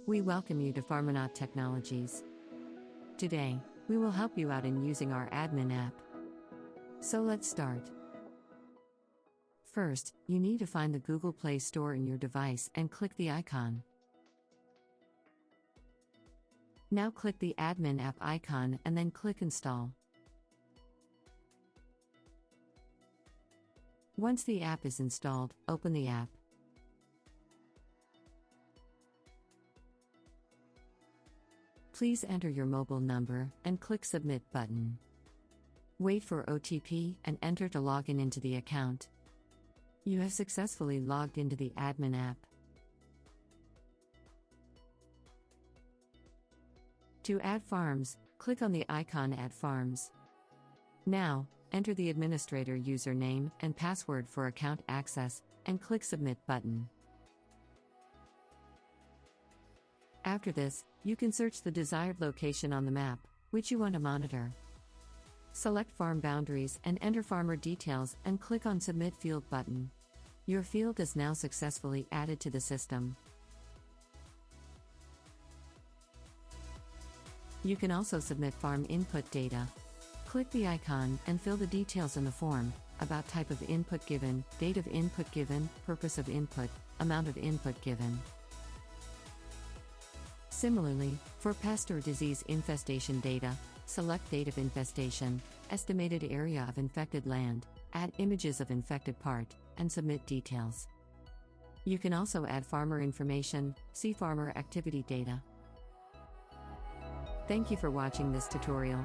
We welcome you to Farmonaut Technologies. Today, we will help you out in using our admin app. So let's start. First, you need to find the Google Play Store in your device and click the icon. Now click the admin app icon and then click Install. Once the app is installed, open the app. Please enter your mobile number and click Submit button. Wait for OTP and enter to log into the account. You have successfully logged into the admin app. To add farms, click on the icon Add Farms. Now, enter the administrator username and password for account access and click Submit button. After this, you can search the desired location on the map, which you want to monitor. Select farm boundaries and enter farmer details and click on Submit Field button. Your field is now successfully added to the system. You can also submit farm input data. Click the icon and fill the details in the form: about type of input given, date of input given, purpose of input, amount of input given. Similarly, for pest or disease infestation data, select date of infestation, estimated area of infected land, add images of infected part, and submit details. You can also add farmer information, see farmer activity data. Thank you for watching this tutorial.